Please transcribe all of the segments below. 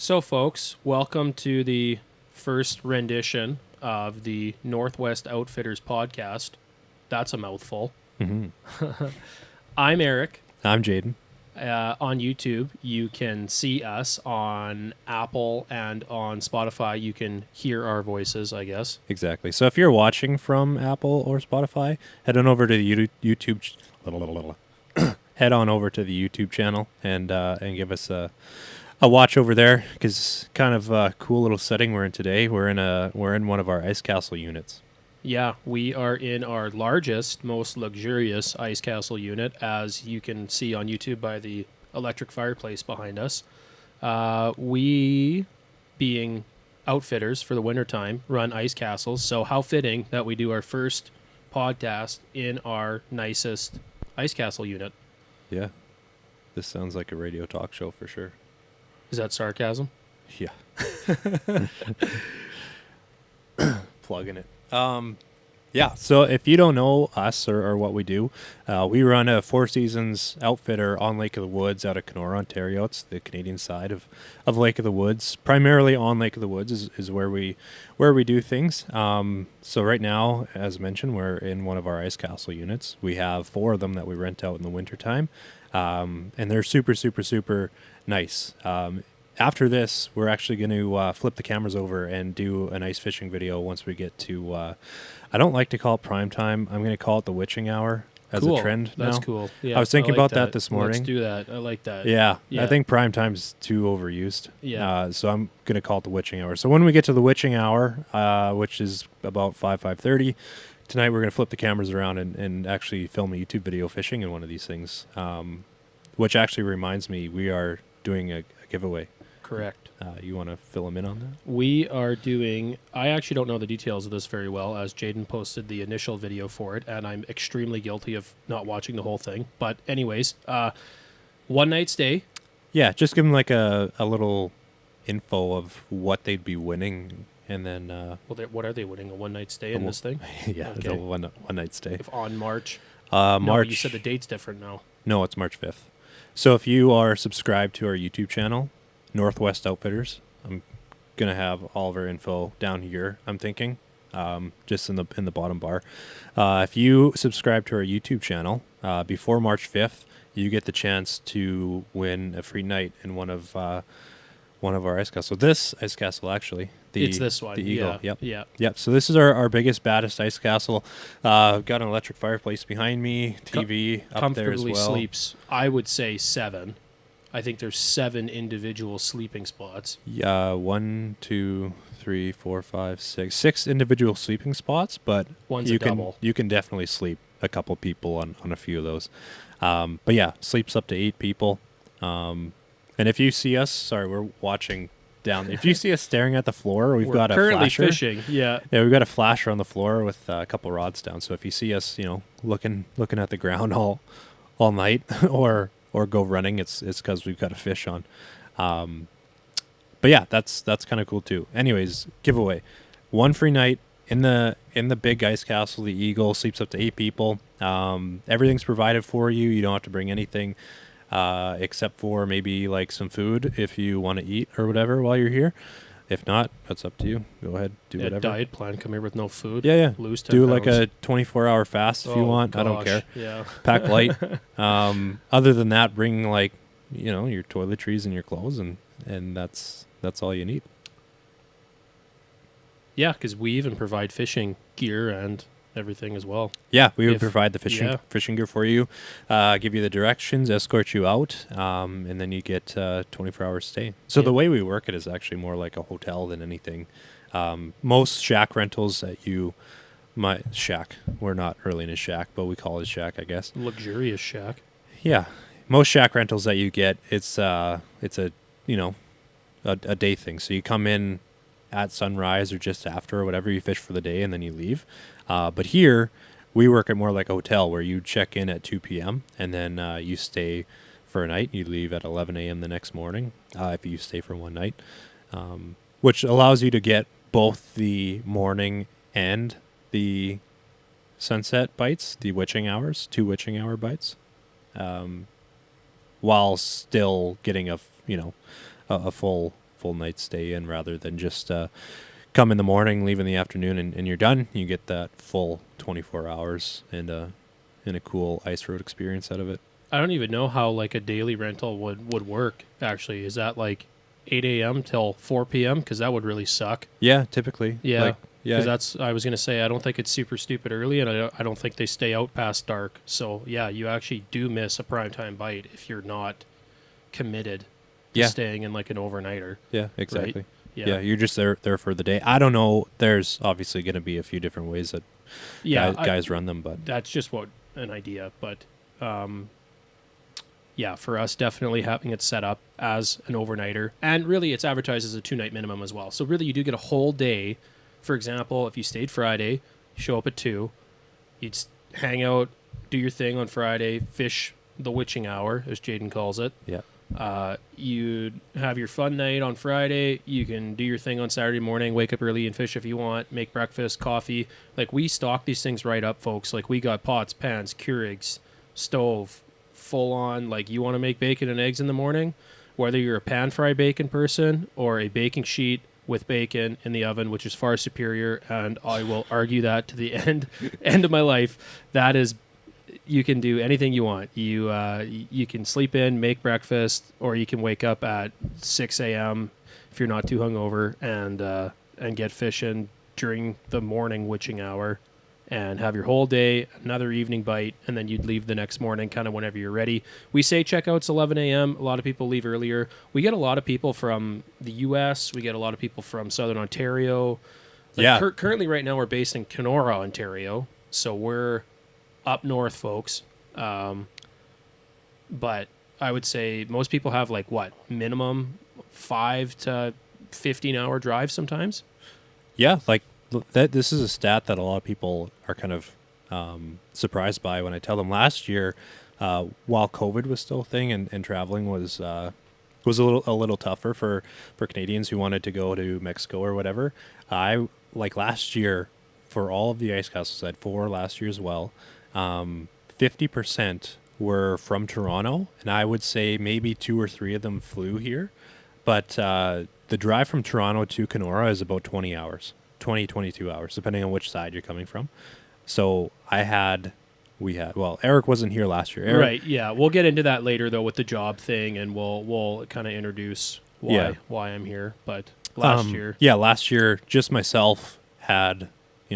So, folks, welcome to the first rendition of the Northwest Outfitters podcast. That's a mouthful. Mm-hmm. I'm Eric. I'm Jayden. On YouTube, you can see us. On Apple and on Spotify, you can hear our voices, I guess. Exactly. So if you're watching from Apple or Spotify, head on over to the YouTube. Head on over to the YouTube channel and give us a watch over there, because kind of a cool little setting we're in today. We're in one of our ice castle units. Yeah, we are in our largest, most luxurious ice castle unit, as you can see on YouTube by the electric fireplace behind us. We, being outfitters for the wintertime, run ice castles, so how fitting that we do our first podcast in our nicest ice castle unit. Yeah. This sounds like a radio talk show for sure. Is that sarcasm? Yeah. Plugging it. Yeah, so if you don't know us or what we do, we run a Four Seasons outfitter on Lake of the Woods out of Kenora, Ontario. It's the Canadian side of Lake of the Woods. Primarily on Lake of the Woods is where we do things. So right now, as mentioned, we're in one of our ice castle units. We have 4 of them that we rent out in the wintertime, and they're super, super, super nice. After this, we're actually going to flip the cameras over and do an ice fishing video once we get to, I don't like to call it prime time. I'm going to call it the witching hour as Cool. a trend now. That's cool. Yeah, I was thinking like about that this morning. Let's do that. I like that. Yeah, Yeah. I think prime time's too overused. Yeah. So I'm going to call it the witching hour. So when we get to the witching hour, which is about 5:30, tonight we're going to flip the cameras around and actually film a YouTube video fishing in one of these things, which actually reminds me, we are doing a giveaway. Correct. You want to fill them in on that? We are doing, I actually don't know the details of this very well, as Jayden posted the initial video for it, and I'm extremely guilty of not watching the whole thing. But anyways, one night stay. Yeah, just give them like a little info of what they'd be winning, and then... Well, what are they winning? A one night stay in this thing? Yeah, Okay. the one night stay. If on March. March. No, you said the date's different now. No, it's March 5th. So if you are subscribed to our YouTube channel, Northwest Outfitters, I'm gonna have all of our info down here, I'm thinking, just in the bottom bar. If you subscribe to our YouTube channel before March 5th, you get the chance to win a free night in one of our ice castles. So this ice castle, actually, It's this one. the Eagle. Yeah. Yep. So this is our biggest, baddest ice castle. Got an electric fireplace behind me, TV up there as Comfortably well. sleeps, I would say 7. I think there's 7 individual sleeping spots. Yeah, 1, 2, 3, 4, 5, 6. 6 individual sleeping spots, but One's you a can double. you can definitely sleep a couple people on a few of those. But yeah, sleeps up to 8 people. And if you see us, sorry, we're watching down. If you see us staring at the floor, we're got a currently flasher. fishing. Yeah. Yeah, we've got a flasher on the floor with a couple rods down. So if you see us, looking at the ground all night or go running, it's because we've got a fish on. But yeah, that's kind of cool too. Anyways, giveaway. 1 free night in the big ice castle. The Eagle sleeps up to 8 people. Everything's provided for you. You don't have to bring anything except for maybe like some food if you want to eat or whatever while you're here. If not, that's up to you. Go ahead, do whatever. Diet plan. Come here with no food. Yeah. Lose 10 Do pounds. like a 24-hour fast if you want. I don't gosh. care. Yeah. Pack light. Other than that, bring like your toiletries and your clothes, and that's all you need. Yeah, because we even provide fishing gear and everything as well. Yeah, we would provide the yeah. fishing gear for you, give you the directions, escort you out, and then you get 24-hour stay. So Yeah. the way we work it is actually more like a hotel than anything. Most shack rentals that we're not really in a shack, but we call it a shack, I guess. Luxurious shack. Yeah, most shack rentals that you get, it's a day thing. So you come in at sunrise or just after or whatever, you fish for the day and then you leave. But here we work it more like a hotel where you check in at 2 p.m. and then you stay for a night. You leave at 11 a.m. the next morning if you stay for one night, which allows you to get both the morning and the sunset bites, the witching hours, 2 witching hour bites, while still getting a full full night's stay in rather than just come in the morning, leave in the afternoon, and you're done. You get that full 24 hours and a cool ice road experience out of it. I don't even know how like a daily rental would work. Actually, is that like 8 a.m. till 4 p.m.? Because that would really suck. Yeah, typically. Yeah. Yeah. Because that's, I was going to say, I don't think it's super stupid early, and I don't think they stay out past dark. So, yeah, you actually do miss a primetime bite if you're not committed to staying in like an overnighter. Yeah, exactly. Right? Yeah, you're just there for the day. I don't know. There's obviously going to be a few different ways that guys run them, but that's just an idea. But yeah, for us, definitely having it set up as an overnighter, and really, it's advertised as a 2-night minimum as well. So really, you do get a whole day. For example, if you stayed Friday, show up at 2, you'd hang out, do your thing on Friday, fish the witching hour, as Jayden calls it. yeah. You'd have your fun night on Friday. You can do your thing on Saturday morning, wake up early and fish if you want, make breakfast, coffee. Like, we stock these things right up, folks. Like, we got pots, pans, Keurigs, stove, full on. Like, you want to make bacon and eggs in the morning, whether you're a pan fry bacon person or a baking sheet with bacon in the oven, which is far superior, and I will argue that to the end of my life. That is, you can do anything you want. You can sleep in, make breakfast, or you can wake up at 6 a.m. if you're not too hungover and get fishing during the morning witching hour, and have your whole day, another evening bite, and then you'd leave the next morning kind of whenever you're ready. We say checkout's 11 a.m. A lot of people leave earlier. We get a lot of people from the U.S. We get a lot of people from Southern Ontario. Currently, right now, we're based in Kenora, Ontario, so we're up north, folks. But I would say most people have minimum 5 to 15-hour drive sometimes. Yeah, like that. This is a stat that a lot of people are kind of surprised by when I tell them. Last year, while COVID was still a thing and traveling was a little tougher for Canadians who wanted to go to Mexico or whatever. Last year, for all of the ice castles, I had 4 last year as well. 50% were from Toronto, and I would say maybe 2 or 3 of them flew here. But the drive from Toronto to Kenora is about 20 hours. 22 hours, depending on which side you're coming from. So Eric wasn't here last year. Right, yeah. We'll get into that later, though, with the job thing, and we'll kind of introduce why I'm here. But last year, just myself had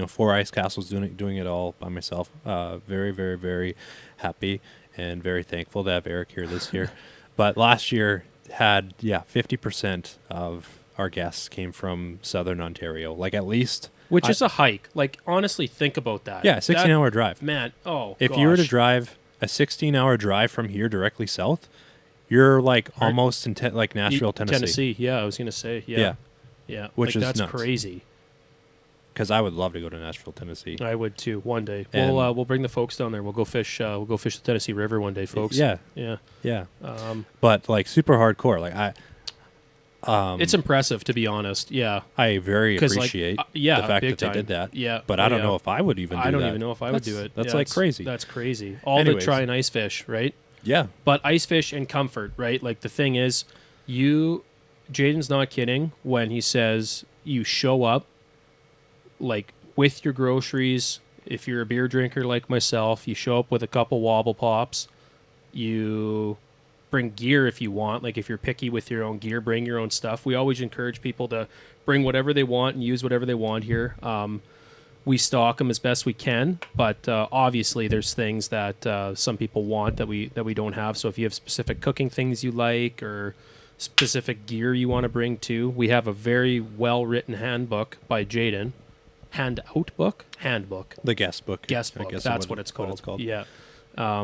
4 ice castles doing it all by myself. Very, very, very happy and very thankful to have Eric here this year. But last year had 50% of our guests came from Southern Ontario, at least. Which is a hike. Honestly, think about that. Yeah, 16-hour drive. Man, if you were to drive a 16-hour drive from here directly south, you're almost in Nashville, Tennessee. Tennessee, yeah, I was going to say. Yeah. Which is that's nuts. Crazy. Because I would love to go to Nashville, Tennessee. I would too. One day, we'll bring the folks down there. We'll go fish. We'll go fish the Tennessee River one day, folks. Yeah. But super hardcore. It's impressive, to be honest. Yeah, I very appreciate the fact that they did that. Yeah, but I don't know if I would even do that. I don't even know if I would do it. That's crazy. That's crazy. All to try and ice fish, right? Yeah. But ice fish and comfort, right? The thing is, Jayden's not kidding when he says you show up, with your groceries. If you're a beer drinker like myself, you show up with a couple wobble pops. You bring gear if you want. If you're picky with your own gear, bring your own stuff. We always encourage people to bring whatever they want and use whatever they want here. We stock them as best we can, but obviously there's things that some people want that we don't have. So if you have specific cooking things you like or specific gear you want to bring too, we have a very well-written handbook by Jayden. Handbook. The guest book. That's what it's called. Yeah.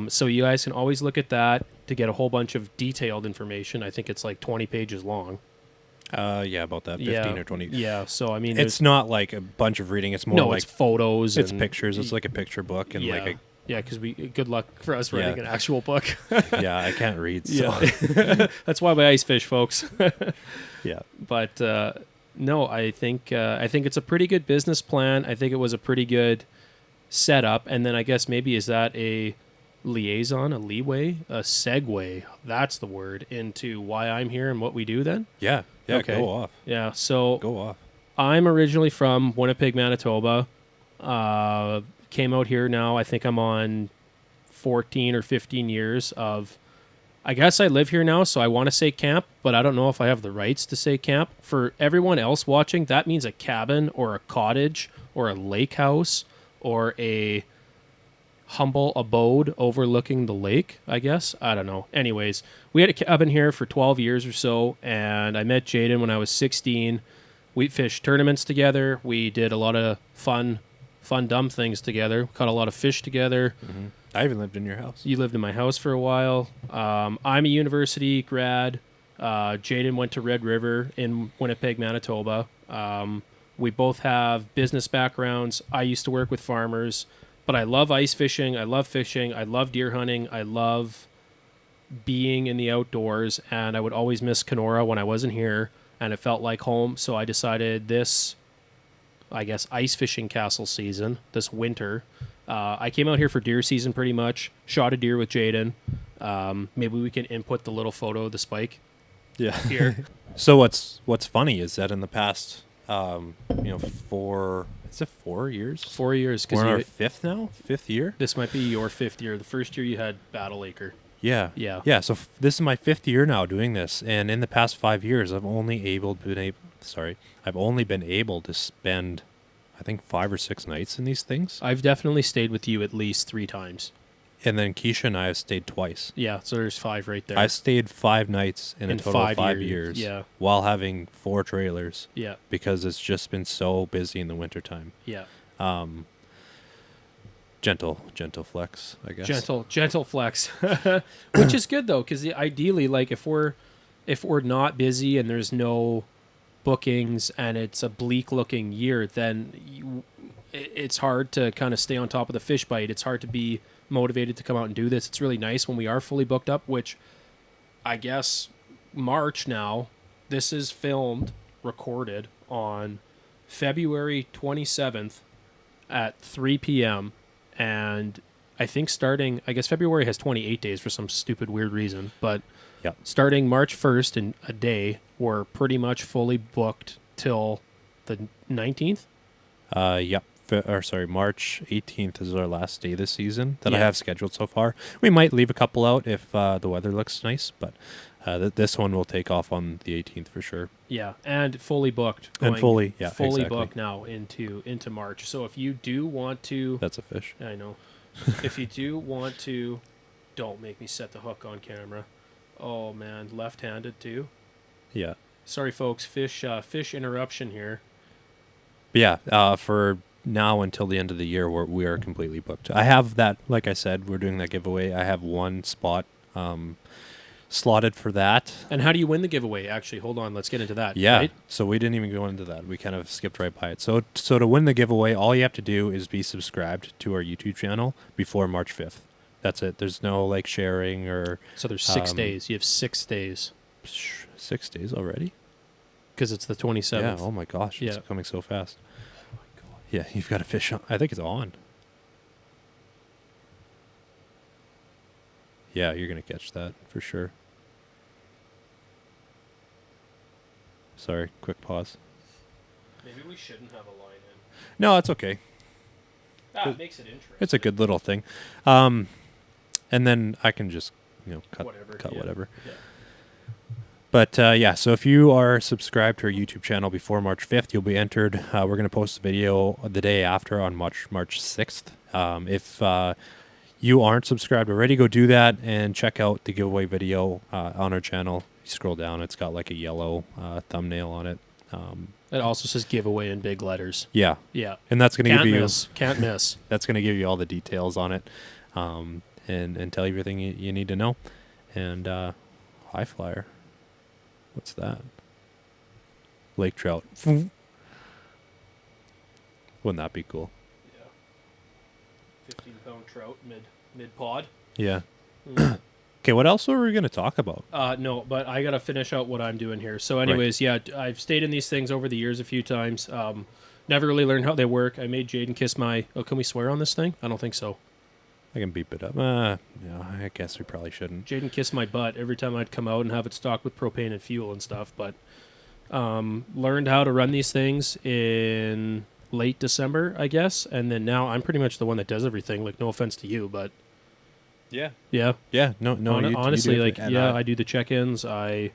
So you guys can always look at that to get a whole bunch of detailed information. I think it's 20 pages long. About that, 15 or 20. Yeah, so I mean, it's not a bunch of reading. It's more it's photos. It's pictures. It's a picture book and because good luck for us writing an actual book. Yeah, I can't read. So. Yeah, that's why we ice fish, folks. Yeah, but no, I think it's a pretty good business plan. I think it was a pretty good setup, and then I guess maybe is that a liaison, a leeway, a segue? That's the word into why I'm here and what we do. Then yeah. Yeah, Okay. go off. Yeah. So Go off. I'm originally from Winnipeg, Manitoba. Came out here now. I think I'm on 14 or 15 years of. I guess I live here now, so I want to say camp, but I don't know if I have the rights to say camp. For everyone else watching, that means a cabin or a cottage or a lake house or a humble abode overlooking the lake, I guess. I don't know. Anyways, we had a cabin here for 12 years or so, and I met Jayden when I was 16. We fished tournaments together. We did a lot of fun, dumb things together. Caught a lot of fish together. Mm-hmm. I even lived in your house. You lived in my house for a while. I'm a university grad. Jayden went to Red River in Winnipeg, Manitoba. We both have business backgrounds. I used to work with farmers, but I love ice fishing. I love fishing. I love deer hunting. I love being in the outdoors, and I would always miss Kenora when I wasn't here, and it felt like home. So I decided this, I guess, ice fishing castle season, this winter, I came out here for deer season pretty much, shot a deer with Jayden. Maybe we can input the little photo of the spike Yeah. here. So what's funny is that in the past, 4 years? 4 years. We're in our Because fifth year. this might be your 5th year. The first year you had Battle Acre. Yeah. Yeah. Yeah. So this is my 5th year now doing this, and in the past 5 years, I've only been able to spend, I think, 5 or 6 nights in these things. I've definitely stayed with you at least 3 times. And then Keisha and I have stayed twice. Yeah, so there's 5 right there. I stayed 5 nights in a In total of 5 5 years, years. yeah. While having 4 trailers. Yeah, Because it's just been so busy in the wintertime. yeah. Gentle flex, I guess. Gentle flex, which is good though, because ideally, like if we're not busy and there's no bookings and it's a bleak looking year, then it's hard to kind of stay on top of the fish bite. It's hard to be motivated to come out and do this. It's really nice when we are fully booked up, which I guess March now. This is recorded on February 27th at 3 p.m. And I think I guess February has 28 days for some stupid, weird reason. But Yep. starting March 1st in a day, we're pretty much fully booked till the 19th. Yep. March 18th is our last day this season that I Yeah. have scheduled so far. We might leave a couple out if the weather looks nice, but this one will take off on the 18th for sure. Yeah, and fully booked. And fully exactly. booked now into March. So if you do want to, That's a fish. I know. If you do want to, don't make me set the hook on camera. Oh man, left-handed too. Yeah. Sorry, folks. Fish interruption here. But yeah, for now until the end of the year, we are completely booked. I have that, like I said, we're doing that giveaway. I have one spot slotted for that. And how do you win the giveaway? Actually, hold on. Let's get into that. Yeah. Right? So we didn't even go into that. We kind of skipped right by it. So to win the giveaway, all you have to do is be subscribed to our YouTube channel before March 5th. That's it. There's no like sharing or So there's 6 days. You have 6 days 6 days already. because it's the 27th. Yeah. Oh my gosh. It's Yeah. coming so fast. Yeah. You've got a fish on. I think it's on. Yeah. You're going to catch that for sure. Sorry. Quick pause. Maybe we shouldn't have a line in. No, it's okay. It makes it interesting. It's a good little thing. And then I can just, cut Whatever. whatever. Yeah. But yeah, so if you are subscribed to our YouTube channel before March 5th, you'll be entered. We're going to post the video the day after on March 6th. If you aren't subscribed already, go do that and check out the giveaway video on our channel. You scroll down, it's got like a yellow thumbnail on it. It also says giveaway in big letters. Yeah. Yeah. And that's going to give you Can't miss. that's going to give you all the details on it, and tell you everything you need to know. And high flyer, what's that? Lake trout. Wouldn't that be cool? Yeah. 15-pound trout mid pod. Yeah. Okay, what else were we going to talk about? No, but I got to finish out what I'm doing here. So anyways, yeah, I've stayed in these things over the years a few times. Never really learned how they work. I made Jayden kiss my... Oh, can we swear on this thing? I don't think so. I can beep it up. No, I guess we probably shouldn't. Jayden kissed my butt every time I'd come out and have it stocked with propane and fuel and stuff. But Learned how to run these things in late December, I guess, and then now I'm pretty much the one that does everything. Like, no offense to you, but Yeah. yeah. Yeah. No. Honestly, you do like, it. And I do the check-ins. I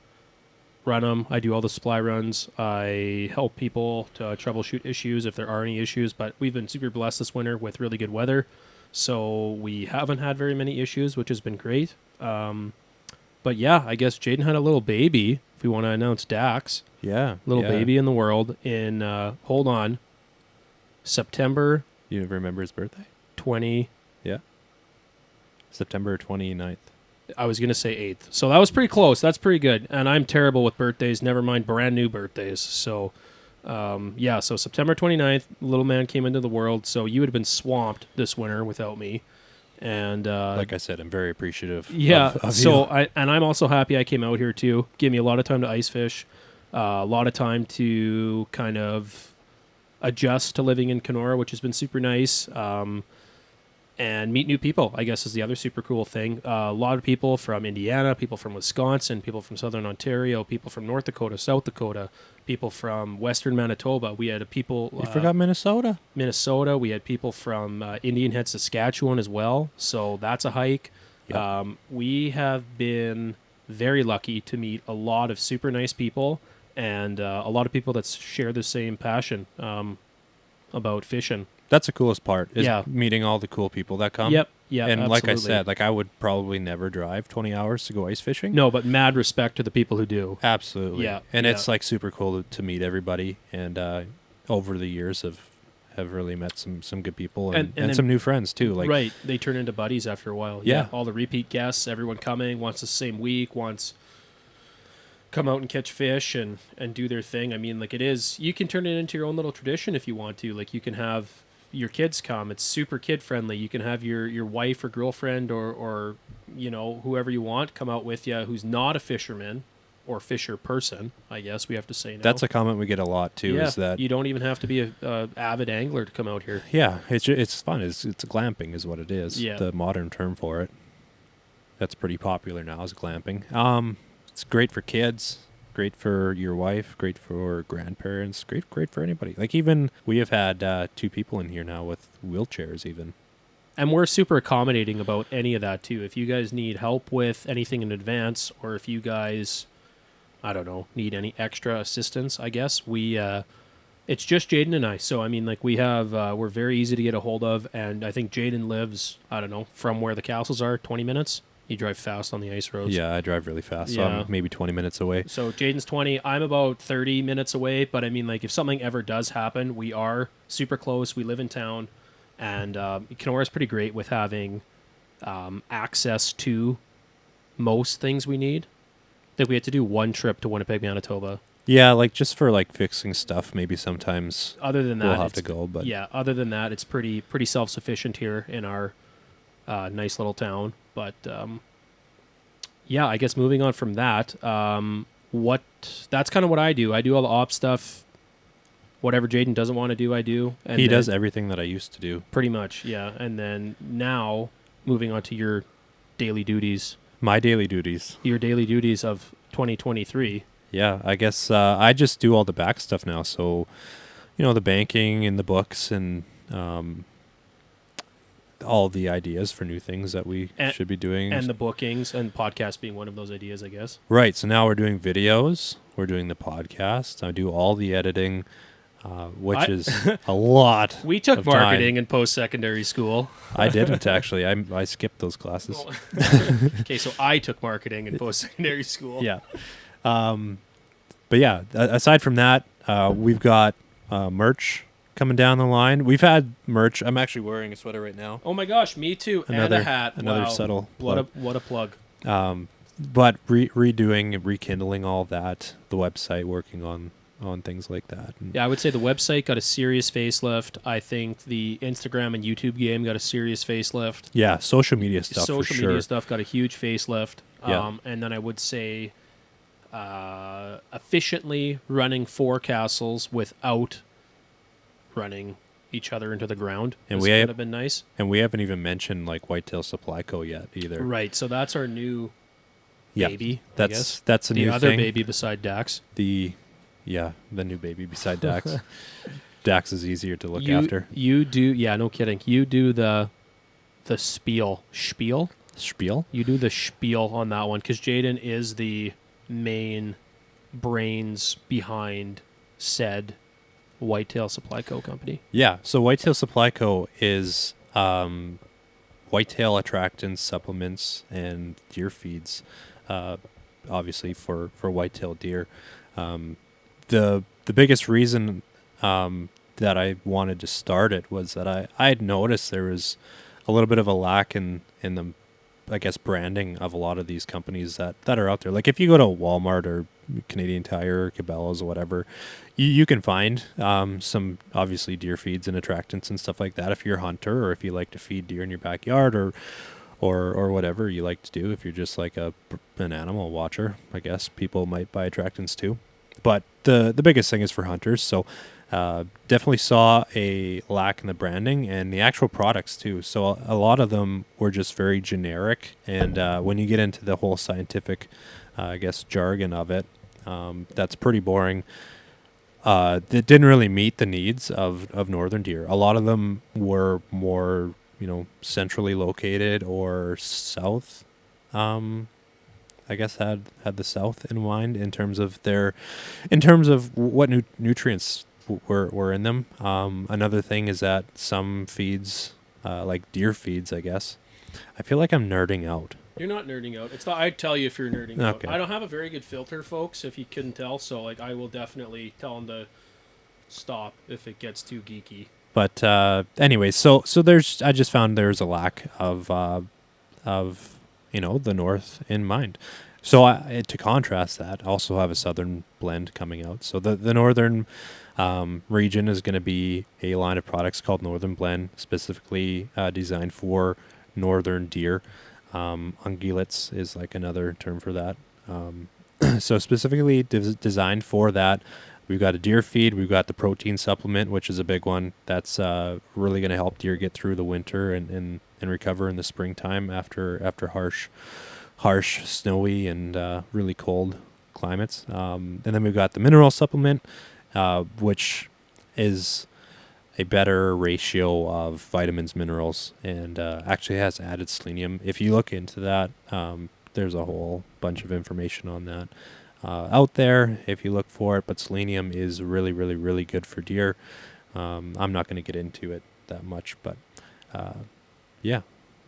run them. I do all the supply runs. I help people to troubleshoot issues if there are any issues. But we've been super blessed this winter with really good weather, so we haven't had very many issues, which has been great. But yeah, I guess Jayden had a little baby. If we want to announce Dax, little yeah. baby in the world in hold on, September You remember his birthday? 20. Yeah. September 29th. I was going to say 8th. So that was pretty close. That's pretty good. And I'm terrible with birthdays, never mind brand new birthdays. So, so September 29th, little man came into the world. So you would have been swamped this winter without me. And Like I said, I'm very appreciative. yeah, of so you. I'm also happy I came out here too. Gave me a lot of time to ice fish, a lot of time to kind of adjust to living in Kenora, which has been super nice. And meet new people, I guess, is the other super cool thing. A lot of people from Indiana, people from Wisconsin, people from Southern Ontario, people from North Dakota, South Dakota, people from Western Manitoba. We had people... You forgot Minnesota. Minnesota. We had people from Indian Head, Saskatchewan as well. So that's a hike. Yep. We have been very lucky to meet a lot of super nice people and a lot of people that share the same passion about fishing. That's the coolest part, is Yeah. meeting all the cool people that come. Yep. And absolutely. like I said, like I would probably never drive 20 hours to go ice fishing. No, but mad respect to the people who do. Absolutely. Yeah, And yeah. it's like super cool to meet everybody. And over the years have really met some good people and then- some new friends too. Like Right. They turn into buddies after a while. Yeah. All the repeat guests, everyone coming, wants the same week, wants come out and catch fish and do their thing. I mean, like it is, you can turn it into your own little tradition if you want to. Like you can have your kids come. It's super kid friendly. You can have your wife or girlfriend or whoever you want come out with you who's not a fisherman or fisher person, I guess we have to say now. that's a comment we get a lot too, yeah, is that you don't even have to be a avid angler to come out here. yeah, it's fun. It's glamping is what it is. Yeah. The modern term for it. That's pretty popular now, is glamping. It's great for kids, great for your wife, great for grandparents, great for anybody. Like even we have had 2 people in here now with wheelchairs even. And we're super accommodating about any of that too. If you guys need help with anything in advance, or if you guys, I don't know, need any extra assistance, I guess it's just Jayden and I. So I mean, like we have, we're very easy to get a hold of, and I think Jayden lives, I don't know, from where the castles are, 20 minutes. You drive fast on the ice roads. Yeah, I drive really fast, so Yeah. I'm maybe 20 minutes away. So Jayden's 20. I'm about 30 minutes away. But I mean, like, if something ever does happen, we are super close. We live in town. And Kenora is pretty great with having access to most things we need. That we had to do one trip to Winnipeg, Manitoba. Yeah, like just for like fixing stuff, maybe sometimes Other than that, we'll have to it's- go. But yeah, other than that, it's pretty self-sufficient here in our nice little town. But I guess moving on from that, that's kind of what I do. I do all the op stuff. Whatever Jayden doesn't want to do, I do. And he then- does everything that I used to do. pretty much, yeah. And then now moving on to your daily duties, My daily duties. your daily duties of 2023. Yeah, I guess I just do all the back stuff now. So, the banking and the books and all the ideas for new things that we should be doing. And the bookings and podcast being one of those ideas, I guess. Right. So now we're doing videos. We're doing the podcast. I do all the editing, which is a lot. We took of time. marketing in post-secondary school. I didn't actually. I skipped those classes. Okay, so I took marketing in post-secondary school. Yeah. But yeah, aside from that, we've got merch coming down the line. We've had merch. I'm actually wearing a sweater right now. Oh my gosh, me too. And a hat. Another Wow. subtle What plug. a plug. But redoing and rekindling all that, the website, working on things like that. And Yeah, I would say the website got a serious facelift. I think the Instagram and YouTube game got a serious facelift. yeah, social media stuff Social for sure. media stuff got a huge facelift. Yeah. And then I would say efficiently running 4 castles without running each other into the ground. And This would have been nice. And we haven't even mentioned like Whitetail Supply Co. yet either. Right, so that's our new Yeah, baby. I that's guess. that's a the new other thing. baby beside Dax. The Yeah, the new baby beside Dax. Dax is easier to look after. You do, yeah, no kidding. You do the spiel. Spiel? You do the spiel on that one because Jayden is the main brains behind said Whitetail Supply Co. company. Yeah, so Whitetail Supply Co. is whitetail attractants, supplements, and deer feeds, obviously for whitetail deer. The biggest reason that I wanted to start it was that I had noticed there was a little bit of a lack in the, I guess, branding of a lot of these companies that are out there. Like if you go to Walmart or Canadian Tire or Cabela's or whatever, you can find some obviously deer feeds and attractants and stuff like that if you're a hunter or if you like to feed deer in your backyard or whatever you like to do. If you're just like an animal watcher, I guess people might buy attractants too. But the biggest thing is for hunters. So definitely saw a lack in the branding and the actual products too. So a lot of them were just very generic. And when you get into the whole scientific, I guess, jargon of it, that's pretty boring. That didn't really meet the needs of northern deer. A lot of them were more, centrally located or south. I guess had the south in mind in terms of what nutrients were in them. Another thing is that some feeds, like deer feeds, I guess. I feel like I'm nerding out. You're not nerding out. It's not. I'd tell you if you're nerding out. Okay. I don't have a very good filter, folks. If you couldn't tell, so like I will definitely tell them to stop if it gets too geeky. But anyway, so I just found there's a lack of the north in mind. So to contrast that, I also have a southern blend coming out. So the northern region is going to be a line of products called Northern Blend, specifically designed for northern deer. Ungulates is like another term for that. So specifically designed for that. We've got a deer feed. We've got the protein supplement, which is a big one. That's really going to help deer get through the winter and recover in the springtime after harsh, snowy, and really cold climates. And then we've got the mineral supplement, which is a better ratio of vitamins, minerals, and actually has added selenium. If you look into that, there's a whole bunch of information on that out there if you look for it. But selenium is really, really, really good for deer. I'm not going to get into it that much, but yeah,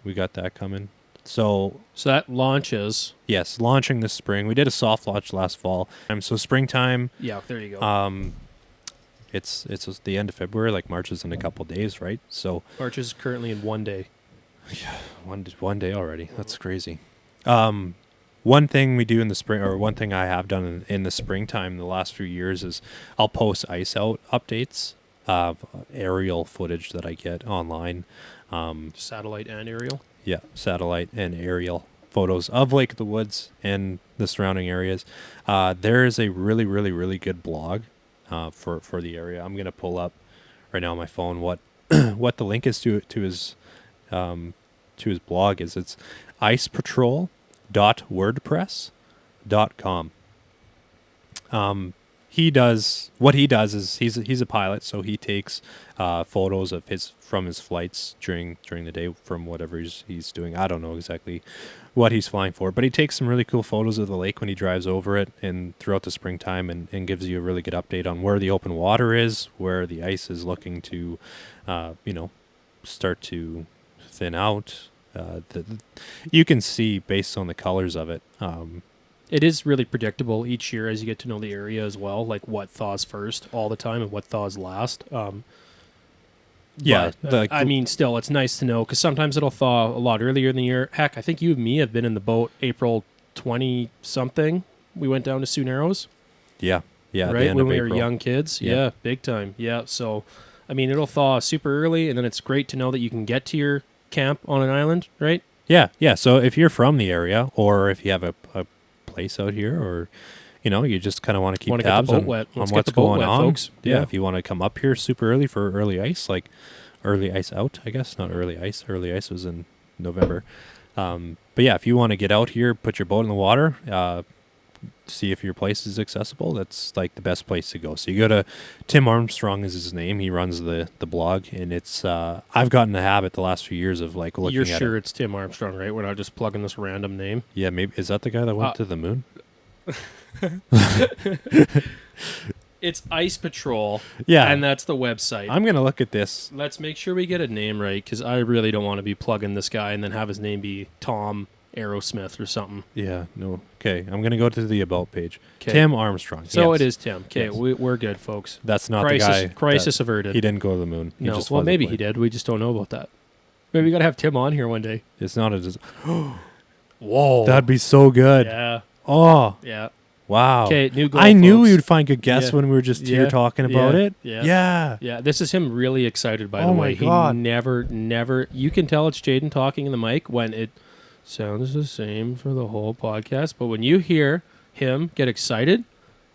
we got that coming. So that launches. Yes, launching this spring. We did a soft launch last fall. So springtime. Yeah, there you go. It's the end of February. Like March is in a couple days, right? So March is currently in 1 day. Yeah, one day already. That's crazy. One thing we do in the spring, or one thing I have done in the springtime the last few years, is I'll post ice out updates of aerial footage that I get online. Satellite and aerial. Yeah, satellite and aerial photos of Lake of the Woods and the surrounding areas. There is a really, really, really good blog for the area. I'm gonna pull up right now on my phone what what the link is to his blog is. It's icepatrol.wordpress.com. He does he's a pilot, so he takes photos of from his flights during the day from whatever he's doing. I don't know exactly what he's flying for, but he takes some really cool photos of the lake when he drives over it and throughout the springtime, and gives you a really good update on where the open water is, where the ice is looking to start to thin out. You can see based on the colors of it. It is really predictable each year as you get to know the area as well, like what thaws first all the time and what thaws last. Yeah, I mean, still, it's nice to know because sometimes it'll thaw a lot earlier in the year. Heck, I think you and me have been in the boat April 20-something. We went down to Sioux Narrows. Yeah, right when we were young kids. Yeah, big time. Yeah, so I mean, it'll thaw super early, and then it's great to know that you can get to your camp on an island, right? Yeah. So if you're from the area, or if you have a place out here, or you just kind of want to keep tabs on what's going on, folks. Yeah, if you want to come up here super early for early ice, like early ice out, I guess, not early ice. Early ice was in November. But yeah, if you want to get out here, put your boat in the water, see if your place is accessible, that's like the best place to go. So you go to Tim Armstrong is his name. He runs the blog, and it's I've gotten the habit the last few years of like looking You're at sure it. it's Tim Armstrong, right? We're not just plugging this random name. Yeah, maybe is that the guy that went to the moon? It's Ice Patrol. Yeah, And that's the website. I'm gonna look at this. Let's make sure we get a name right, because I really don't want to be plugging this guy and then have his name be Tom Aerosmith or something. Yeah, no. Okay, I'm gonna go to the about page. 'Kay. Tim Armstrong. So yes. it is Tim. Okay, Yes. we're good, folks. That's not Crisis, the guy. crisis that- averted. He didn't go to the moon. He No, just well, flew the maybe plane. he did. We just don't know about that. Maybe we got to have Tim on here one day. It's not a. Whoa. That'd be so good. Yeah, Oh, yeah. wow. Okay, new goal, I knew folks. we would find good guests Yeah. when we were just here Yeah. talking about Yeah. it. Yeah. Yeah. Yeah, this is him really excited, by the Oh way. my God. He never, you can tell it's Jayden talking in the mic when it sounds the same for the whole podcast. But when you hear him get excited,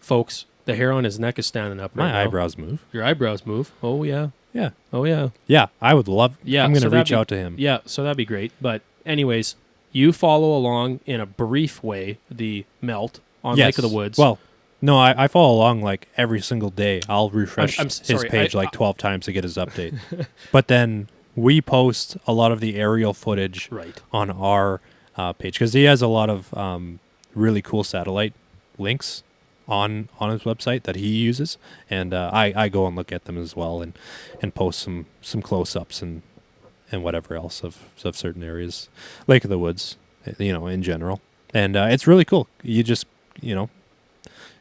folks, the hair on his neck is standing up right My now. eyebrows move. Your eyebrows move. Oh, yeah. Yeah. Oh, yeah. Yeah. I would love. Yeah, I'm going so to that'd reach be- out to him. Yeah, so that'd be great. But anyways, you follow along in a brief way the melt on Yes. Lake of the Woods. Well, no, I follow along like every single day. I'll refresh I'm his sorry, page like 12 times to get his update. But then we post a lot of the aerial footage right. on our page because he has a lot of really cool satellite links on his website that he uses, and I go and look at them as well and post some close-ups and whatever else of certain areas, Lake of the Woods, in general, and it's really cool. You just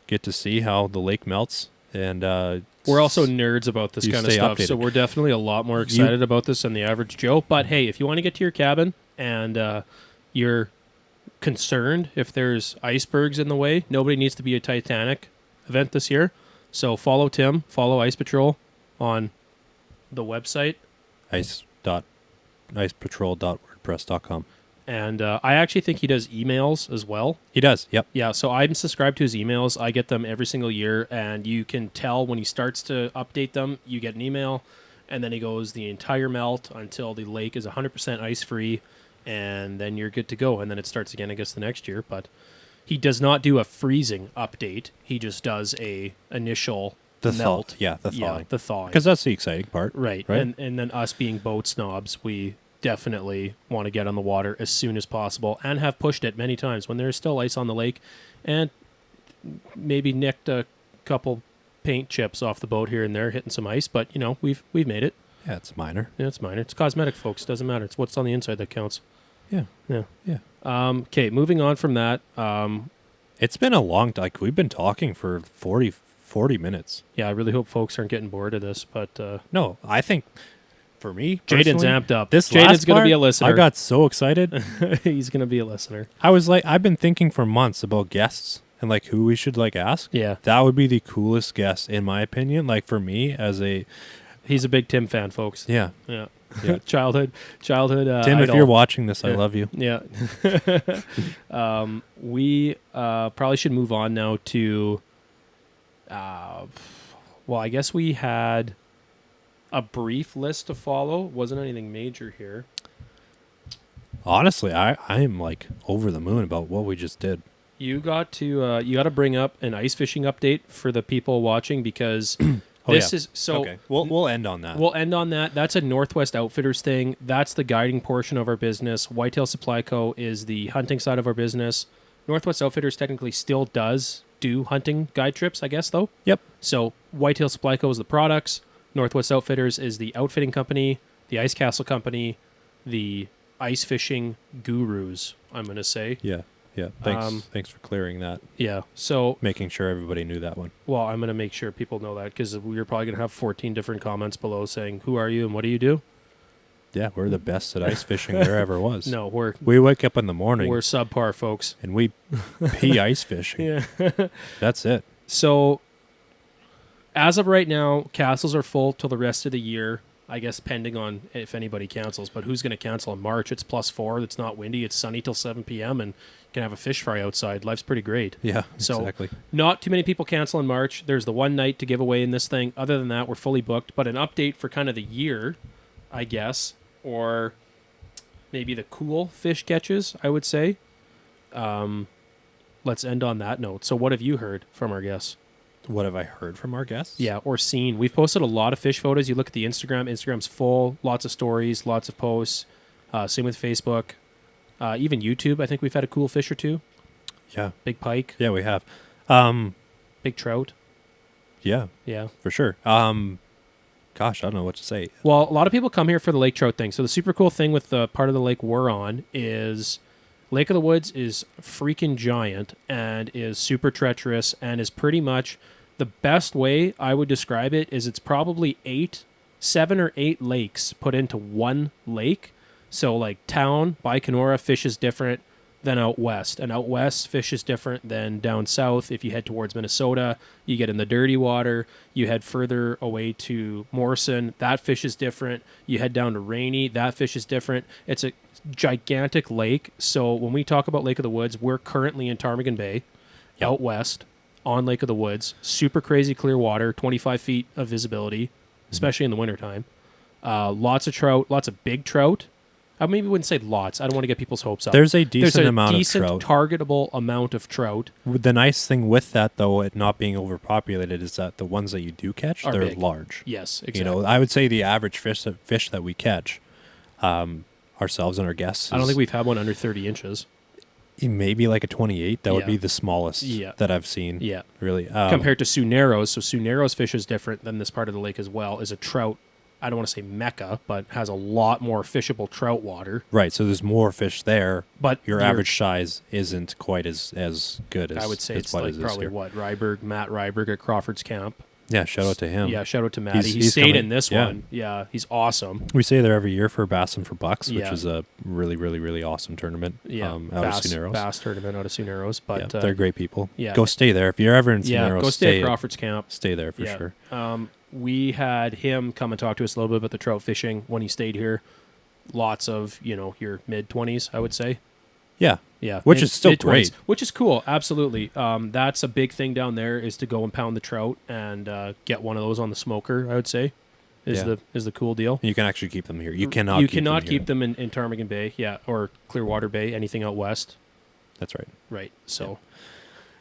get to see how the lake melts, and We're also nerds about this You kind of stay stuff, so updated. we're definitely a lot more excited about this than the average Joe. But hey, if you want to get to your cabin and you're concerned if there's icebergs in the way, nobody needs to be a Titanic event this year. So follow Tim, follow Ice Patrol on the website. icepatrol.wordpress.com. And I actually think he does emails as well. He does. Yep. Yeah, so I'm subscribed to his emails. I get them every single year, and you can tell when he starts to update them, you get an email, and then he goes the entire melt until the lake is 100% ice-free, and then you're good to go. And then it starts again, I guess, the next year. But he does not do a freezing update. He just does a initial melt. Yeah, the thawing. Yeah, the thawing. Because that's the exciting part. Right. Right? And then us being boat snobs, we definitely want to get on the water as soon as possible and have pushed it many times when there's still ice on the lake and maybe nicked a couple paint chips off the boat here and there, hitting some ice. But, we've made it. Yeah, it's minor. Yeah, it's minor. It's cosmetic, folks. Doesn't matter. It's what's on the inside that counts. Yeah. Yeah. Yeah. Okay, moving on from that. It's been a long time. Like, we've been talking for 40 minutes. Yeah, I really hope folks aren't getting bored of this. But No, I think for me, Jayden's personally, amped up. This Jayden's last going to part, be a listener. I got so excited. He's going to be a listener. I was like, I've been thinking for months about guests and like who we should like ask. Yeah. That would be the coolest guest in my opinion. Like for me as a He's a big Tim fan, folks. yeah. Yeah. Yeah. childhood. Tim, if idol. you're watching this, I Yeah. love you. Yeah. We probably should move on now to. Well, I guess we had a brief list to follow. Wasn't anything major here. Honestly, I am like over the moon about what we just did. You got to bring up an ice fishing update for the people watching because this yeah. is so. Okay, we'll end on that. We'll end on that. That's a Northwest Outfitters thing. That's the guiding portion of our business. Whitetail Supply Co. is the hunting side of our business. Northwest Outfitters technically still does do hunting guide trips, I guess, though. Yep. So Whitetail Supply Co. is the products. Northwest Outfitters is the outfitting company, the ice castle company, the ice fishing gurus, I'm going to say. Yeah. Thanks for clearing that. Yeah. So, Making sure everybody knew that one. well, I'm going to make sure people know that because we're probably going to have 14 different comments below saying, who are you and what do you do? Yeah, we're the best at ice fishing there ever was. No, We wake up in the morning we're subpar, folks. and we pee ice fishing. Yeah. That's it. So, as of right now, castles are full till the rest of the year. I guess pending on if anybody cancels. But who's going to cancel in March? It's +4. It's not windy. It's sunny till 7 p.m. and you can have a fish fry outside. Life's pretty great. Yeah, So, exactly. Not too many people cancel in March. There's the one night to give away in this thing. Other than that, we're fully booked. But an update for kind of the year, I guess, or maybe the cool fish catches, I would say. let's end on that note. So what have you heard from our guests? What have I heard from our guests? Yeah, or seen? We've posted a lot of fish photos. You look at the Instagram. Instagram's full. Lots of stories, lots of posts. Same with Facebook. Even YouTube, I think we've had a cool fish or two. Yeah. Big pike. Yeah, we have. Big trout. Yeah, Yeah. for sure. Gosh, I don't know what to say. Well, a lot of people come here for the lake trout thing. So the super cool thing with the part of the lake we're on is Lake of the Woods is freaking giant and is super treacherous and is pretty much the best way I would describe it is it's probably 7 or 8 lakes put into one lake. So like town by Kenora, fish is different than out west. And out west, fish is different than down south. If you head towards Minnesota, you get in the dirty water. You head further away to Morrison, that fish is different. You head down to Rainy, that fish is different. It's a gigantic lake. So when we talk about Lake of the Woods, we're currently in Ptarmigan Bay, out west, on Lake of the Woods. Super crazy clear water, 25 feet of visibility, especially in the wintertime. Lots of trout, lots of big trout. I maybe wouldn't say lots. I don't want to get people's hopes up. There's a decent amount of trout. Targetable amount of trout. The nice thing with that, though, it not being overpopulated, is that the ones that you do catch, Are they're big. large. Yes, exactly. You know, I would say the average fish that we catch, ourselves and our guests, I don't think we've had one under 30 inches. maybe like a 28. That would Yeah. be the smallest that I've seen. Yeah. Really. Compared to Sioux Narrows. So Sioux Narrows fish is different than this part of the lake as well. Is a trout, I don't want to say mecca, but has a lot more fishable trout water. Right, so there's more fish there, But your average size isn't quite as good as I would say as it's what like it is probably here. Matt Ryberg at Crawford's Camp. Yeah, shout out to him. Yeah, shout out to Matty. He He's stayed coming- in this yeah. one. Yeah, he's awesome. We stay there every year for Bass and for Bucks, which Yeah. is a really, really, really awesome tournament. Yeah, out of Sioux Narrows. Bass tournament out of Sioux Narrows. But Yeah, they're great people. yeah. Go stay there if you're ever in Sioux yeah, Narrows. go stay at Crawford's Camp. Stay there for Yeah. sure. We had him come and talk to us a little bit about the trout fishing when he stayed here. Lots of, your mid-20s, I would say. Yeah, Yeah. Which is still mid-20s, great. Which is cool, absolutely. That's a big thing down there is to go and pound the trout and get one of those on the smoker, I would say, is Yeah. the cool deal. you can actually keep them here. You cannot. keep them in Ptarmigan Bay, yeah, or Clearwater Bay, anything out west. That's right. Right, so...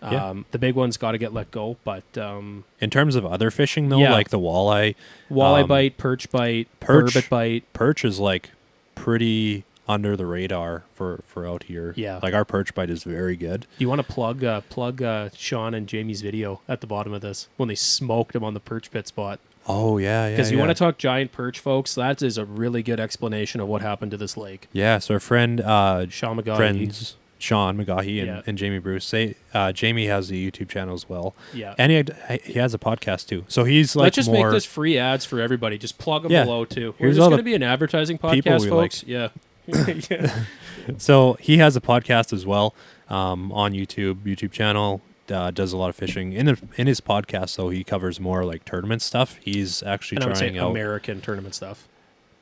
Yeah. The big one's got to get let go, but In terms of other fishing, though, Yeah. like the walleye, walleye bite, perch bite, burbot bite. perch is like pretty under the radar for out here. Yeah. Like our perch bite is very good. Do you want to plug Sean and Jamie's video at the bottom of this when they smoked him on the perch pit spot? Oh yeah, yeah. Because you want to talk giant perch, folks. That is a really good explanation of what happened to this lake. Yeah. So our friend, Sean McGaughy. friends Sean McGaughy and, Yeah. and Jamie Bruce. Jamie has a YouTube channel as well. Yeah. And he has a podcast too. So he's like Let's just more. make this free ads for everybody. Just plug them Yeah. below too. Here's We're just all going to the be an advertising people podcast, we folks. Yeah. Yeah. So he has a podcast as well on YouTube channel. Does a lot of fishing in his podcast. Though he covers more like tournament stuff. He's actually And I would say trying out American tournament stuff.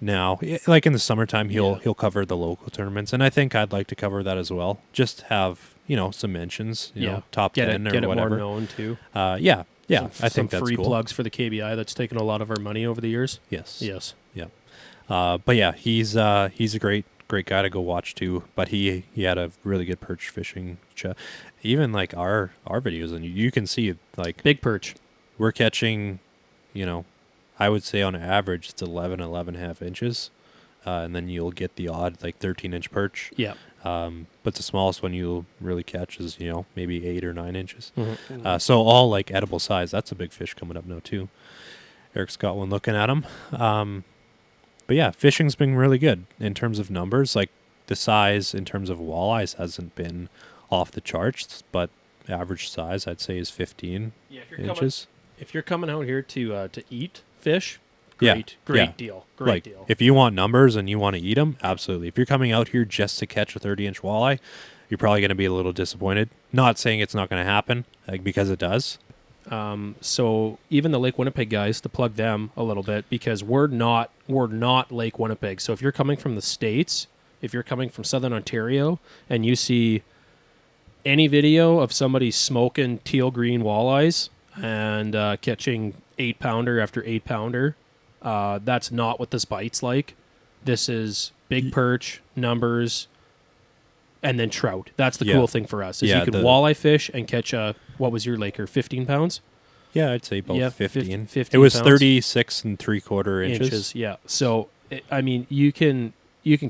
now. Like in the summertime, he'll cover the local tournaments, and I think I'd like to cover that as well. Just have some mentions. You know, top get 10 it, or get whatever. it more known too. Yeah. I think Some that's free cool. plugs for the KBI that's taken a lot of our money over the years. Yes. Yes. Yeah. But yeah, he's a great guy to go watch too. But he had a really good perch fishing. Even like our videos, and you can see like Big perch. we're catching, I would say on average it's 11 and a half inches, and then you'll get the odd like 13-inch perch. Yeah. But the smallest one you'll really catch is maybe 8 or 9 inches. Mm-hmm. So all like edible size. That's a big fish coming up now too. Eric's got one looking at him. But yeah, fishing's been really good in terms of numbers. Like the size in terms of walleyes hasn't been off the charts, but average size I'd say is 15 Yeah, if you're inches. If you're coming out here to eat fish, Yeah, great yeah. deal. Great Like deal. if you want numbers and you want to eat them, absolutely. If you're coming out here just to catch a 30-inch walleye, you're probably going to be a little disappointed. Not saying it's not going to happen, because it does. So even the Lake Winnipeg guys, to plug them a little bit, because we're not Lake Winnipeg. So if you're coming from the States, if you're coming from Southern Ontario, and you see any video of somebody smoking teal green walleyes and catching 8-pounder after 8-pounder, that's not what this bite's like. This is big perch, numbers, and then trout. That's the Yeah. cool thing for us is Yeah, you can the- walleye fish and catch a, what was your Laker, 15 pounds? Yeah, I'd say about Yeah, 15. 15 It was pounds. 36 3/4 inches. Yeah. So, I mean, you can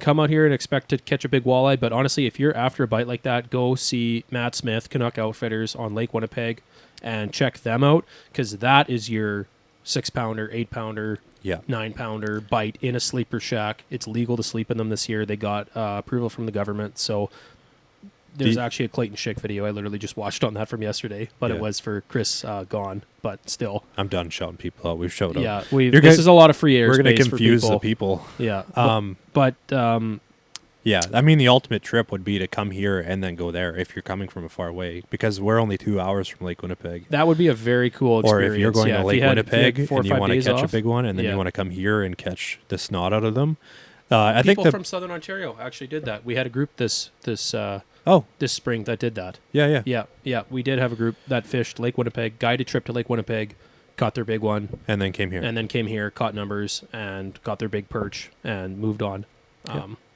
come out here and expect to catch a big walleye, but honestly, if you're after a bite like that, go see Matt Smith, Canuck Outfitters on Lake Winnipeg, and check them out, because that is your 6-pounder, 8-pounder, Yeah. 9-pounder bite in a sleeper shack. It's legal to sleep in them this year. They got approval from the government, so there's actually a Clayton Schick video I literally just watched on that from yesterday, but Yeah. it was for Chris Gone, but still. I'm done shouting people out. We've showed up. Yeah, You're this gonna- is a lot of free air We're going to space for confuse people. the people. Yeah, But but yeah, I mean, the ultimate trip would be to come here and then go there if you're coming from a far away, because we're only 2 hours from Lake Winnipeg. that would be a very cool Or experience. if you're going Yeah, to if Lake you had Winnipeg 4 or and you 5 want to days catch a off. big one, and then Yeah. you want to come here and catch the snot out of them. I think People the from Southern Ontario actually did that. We had a group this oh spring that did that. yeah. Yeah, we did have a group that fished Lake Winnipeg, guided trip to Lake Winnipeg, caught their big one, And then came here. and then came here, caught numbers, and got their big perch, and moved on.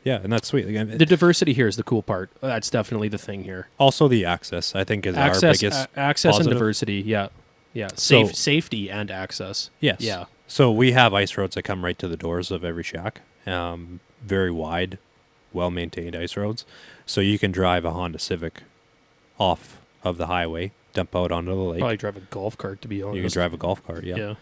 Yeah, and that's sweet. Again, The diversity here is the cool part. That's definitely the thing here. also the access, I think, is our Access, biggest access, and positive. diversity. Yeah. So- Safety and access. Yes. Yeah. So we have ice roads that come right to the doors of every shack. Very wide, well-maintained ice roads. So you can drive a Honda Civic off of the highway, dump out onto the lake. Probably drive a golf cart, to be honest. You can drive a golf cart, yeah.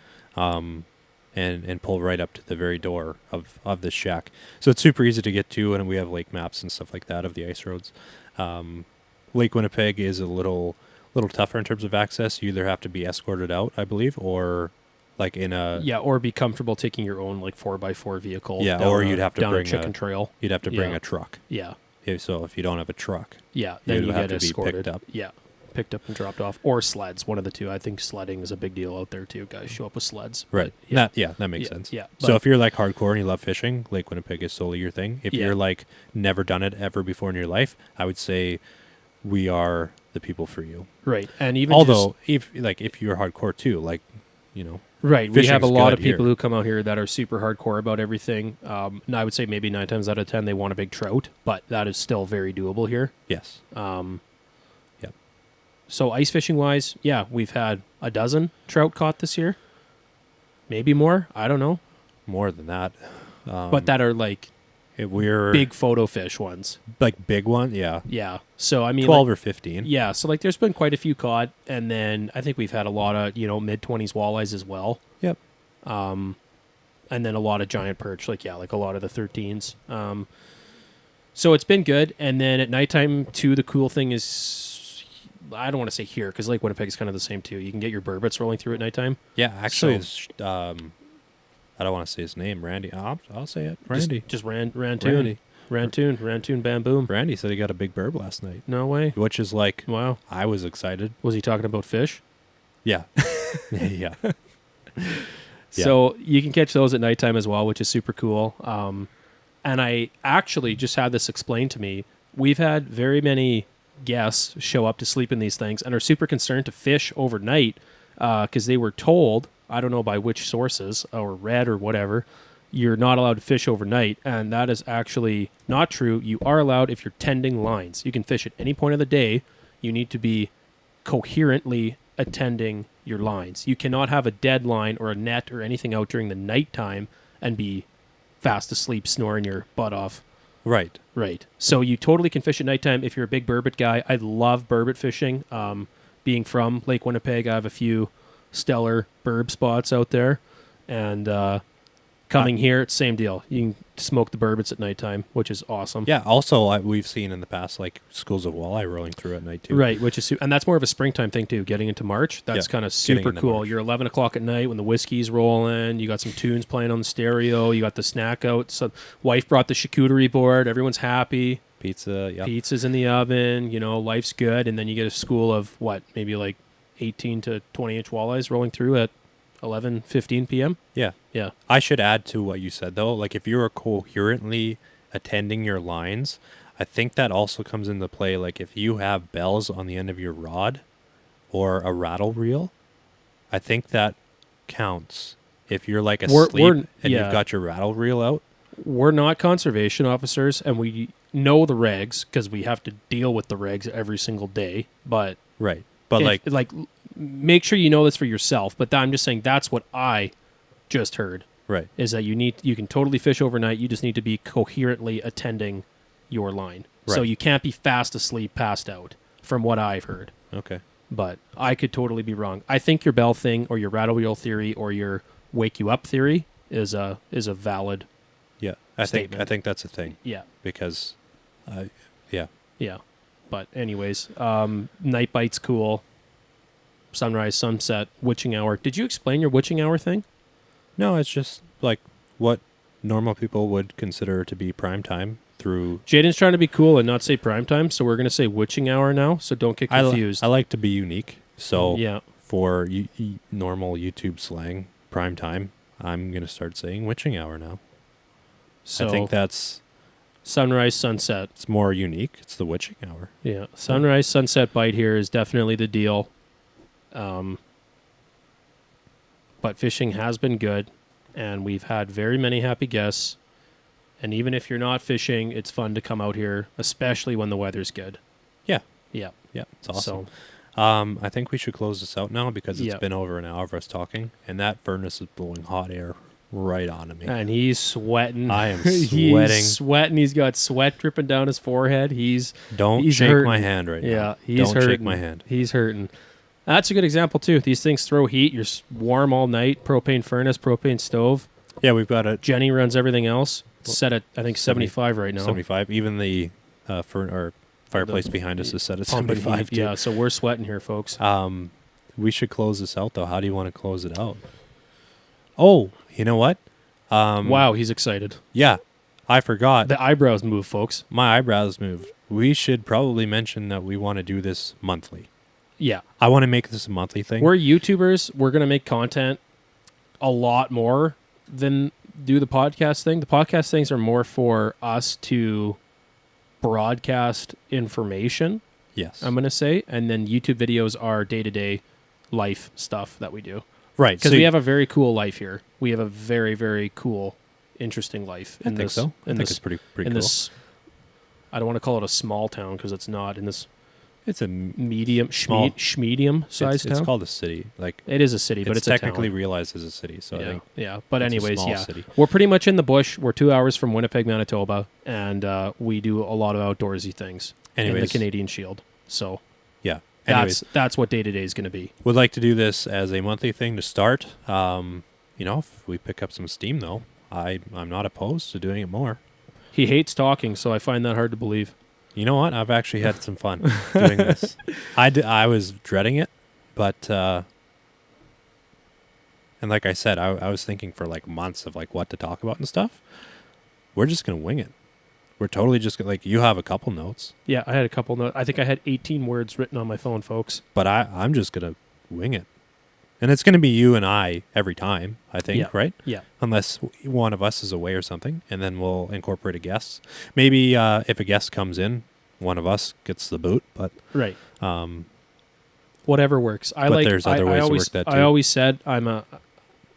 And pull right up to the very door of this shack. So it's super easy to get to, and we have lake maps and stuff like that of the ice roads. Lake Winnipeg is a little tougher in terms of access. You either have to be escorted out, I believe, or like in a Yeah, or be comfortable taking your own like 4x4 vehicle. Yeah, down or a- you'd have to down bring a chicken trail. you'd have to bring Yeah. a truck. Yeah, So if you don't have a truck, yeah. Then You'd you have get to be escorted. picked up. Yeah, picked up and dropped off, or sleds. One of the two. I think sledding is a big deal out there too. Guys show up with sleds. right? But, yeah. That makes Yeah, sense. yeah, So but- if you're like hardcore and you love fishing, Lake Winnipeg is solely your thing. If Yeah. you're like never done it ever before in your life, I would say we are the people for you. Right, and even Although if you're hardcore too, like right, we have a fishing's lot of good here. people who come out here that are super hardcore about everything. And I would say maybe 9 times out of 10 they want a big trout, but that is still very doable here. yes, Yep. So ice fishing wise, yeah, we've had a dozen trout caught this year, maybe more. I don't know, more than that. but that are like If we're big photo fish ones. like big one, yeah, Yeah. So I mean, 12 like, or 15. yeah. So like, there's been quite a few caught, and then I think we've had a lot of mid-20s walleyes as well. Yep. And then a lot of giant perch, like a lot of the 13s. So it's been good. And then at nighttime too, the cool thing is, I don't want to say here because Lake Winnipeg is kind of the same too. You can get your burbot's rolling through at nighttime. Yeah, actually, So- it's, I don't want to say his name, Randy. I'll say it, Randy. Just Rantoon. Rantoon Bam Boom. Randy said he got a big burb last night, No way. which is like Wow. I was excited. Was he talking about fish? Yeah, yeah. So you can catch those at nighttime as well, which is super cool. And I actually just had this explained to me. We've had very many guests show up to sleep in these things and are super concerned to fish overnight because they were told, I don't know by which sources or read or whatever, you're not allowed to fish overnight. And that is actually not true. You are allowed if you're tending lines. You can fish at any point of the day. You need to be coherently attending your lines. You cannot have a dead line or a net or anything out during the nighttime and be fast asleep snoring your butt off. Right. Right. So you totally can fish at nighttime if you're a big burbot guy. I love burbot fishing. Being from Lake Winnipeg, I have a few stellar burb spots out there. And coming here, it's same deal. You can smoke the burbots at nighttime, which is awesome. Yeah. Also, we've seen in the past like schools of walleye rolling through at night too. Right, which is and that's more of a springtime thing too. Getting into March, that's Yeah, kind of getting super into cool. March. You're 11 o'clock at night when the whiskey's rolling. You got some tunes playing on the stereo. You got the snack out. So wife brought the charcuterie board. Everyone's happy. Pizza. Yeah. Pizza's in the oven. Life's good. And then you get a school of maybe like 18 to 20 inch walleyes rolling through at 11:15 p.m. Yeah. Yeah, I should add to what you said though. Like if you're coherently attending your lines, I think that also comes into play. Like if you have bells on the end of your rod or a rattle reel, I think that counts. If you're like We're- asleep and yeah. you've got your rattle reel out, we're not conservation officers, and we know the regs because we have to deal with the regs every single day. But Right. But make sure you know this for yourself. But I'm just saying that's what I just heard right. is that you can totally fish overnight. You just need to be coherently attending your line. So Right. you can't be fast asleep, passed out, from what I've heard. Okay. But I could totally be wrong. I think your bell thing or your rattle wheel theory or your wake you up theory is a valid. Yeah. I statement. think that's a thing Yeah. because yeah. Yeah. But anyways, night bite's cool. Sunrise, sunset, witching hour. Did you explain your witching hour thing? No, it's just like what normal people would consider to be prime time through. Jayden's trying to be cool and not say prime time, so we're going to say witching hour now, so don't get confused. I like to be unique. So yeah. for normal YouTube slang, prime time, I'm going to start saying witching hour now. So I think that's sunrise, sunset. it's more unique. It's the witching hour. Yeah. Sunrise, sunset bite here is definitely the deal. But fishing has been good, and we've had very many happy guests. And even if you're not fishing, it's fun to come out here, especially when the weather's good. Yeah. Yeah. Yeah. It's awesome. So, I think we should close this out now because it's Yeah. been over an hour of us talking, and that furnace is blowing hot air right onto me. and he's sweating. I am He's sweating. sweating. He's got sweat dripping down his forehead. Don't he's shake hurting. my hand right now. Yeah, he's Don't hurting. shake my hand. He's hurting. That's a good example, too. These things throw heat. You're warm all night. Propane furnace, propane stove. Yeah, we've got a Jenny runs everything else. It's set at, I think, 75 right now. 75. Even the fireplace behind us is set at Pumping 75. heat. Too. Yeah, so we're sweating here, folks. We should close this out, though. How do you want to close it out? Oh, you know what? Wow, he's excited. Yeah, I forgot. The eyebrows move, folks. My eyebrows moved. We should probably mention that we want to do this monthly. Yeah. I want to make this a monthly thing. We're YouTubers. We're going to make content a lot more than do the podcast thing. The podcast things are more for us to broadcast information, Yes. I'm going to say. And then YouTube videos are day-to-day life stuff that we do. Right. Because we have a very cool life here. We have a very, very cool, interesting life. I think so. I think it's pretty cool. This, I don't want to call it a small town because it's not. In this It's a medium, small- medium sized town. It's called a city. Like It is a city, but it's a technically town. realized as a city. So I Yeah, think yeah. But it's a anyways, small yeah. city. We're pretty much in the bush. We're 2 hours from Winnipeg, Manitoba, and we do a lot of outdoorsy things in the Anyways. Canadian Shield. So Yeah. Anyways, that's what day-to-day is going to be. would like to do this as a monthly thing to start. If we pick up some steam, though, I'm not opposed to doing it more. He hates talking, so I find that hard to believe. You know what? I've actually had some fun doing this. I was dreading it, but and like I said, I was thinking for like months of like what to talk about and stuff. We're just gonna wing it. We're totally just gonna, like, you have a couple notes, Yeah, I had a couple notes. I think I had 18 words written on my phone, folks. but I'm just gonna wing it, and it's gonna be you and I every time. I think, Yeah. right? Yeah. Unless one of us is away or something, and then we'll incorporate a guest. Maybe if a guest comes in, one of us gets the boot, but Right. Whatever works. But there's other ways to work that, I too. always said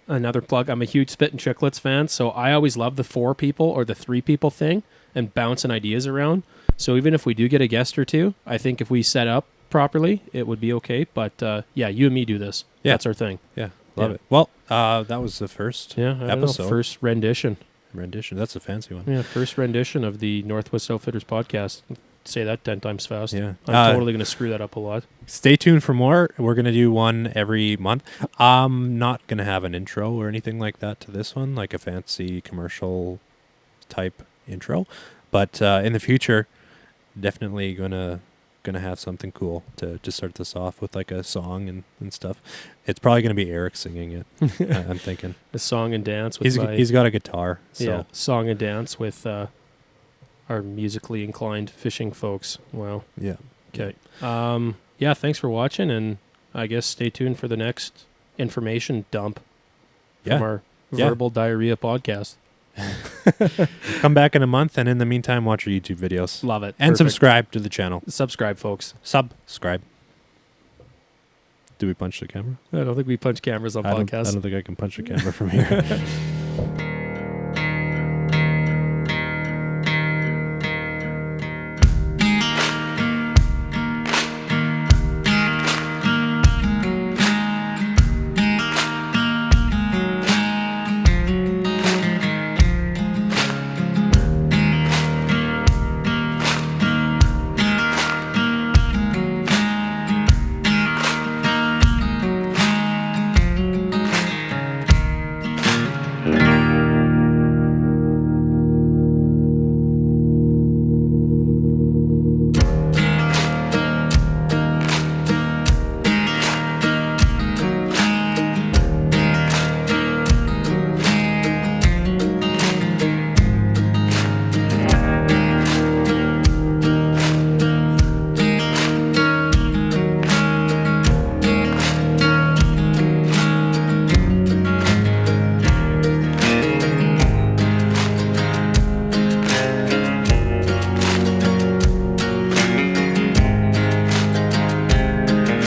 another plug. I'm a huge Spit and Chicklets fan, so I always love the 4 people or the 3 people thing and bouncing ideas around. So even if we do get a guest or two, I think if we set up properly, it would be okay. But yeah, you and me do this. Yeah. That's our thing. yeah, love Yeah. it. Well, that was the first Yeah, I don't know, episode first rendition. rendition. That's a fancy one. Yeah, first rendition of the Northwest Outfitters podcast. Say that 10 times fast. Yeah. I'm totally going to screw that up a lot. Stay tuned for more. We're going to do one every month. I'm not going to have an intro or anything like that to this one, like a fancy commercial type intro. But in the future, definitely gonna have something cool to start this off with, like a song and stuff. It's probably going to be Eric singing it, I'm thinking. A song and dance with He's got a guitar. So. yeah, song and dance with our musically inclined fishing folks. Wow. Yeah. Okay. Yeah, thanks for watching, and I guess stay tuned for the next information dump Yeah. from our Yeah. verbal diarrhea podcast. Come back in a month, and in the meantime, watch our YouTube videos. Love it. And Perfect. subscribe to the channel. Subscribe, folks. Subscribe. Do we punch the camera? I don't think we punch cameras on I podcasts. don't think I can punch the camera from here.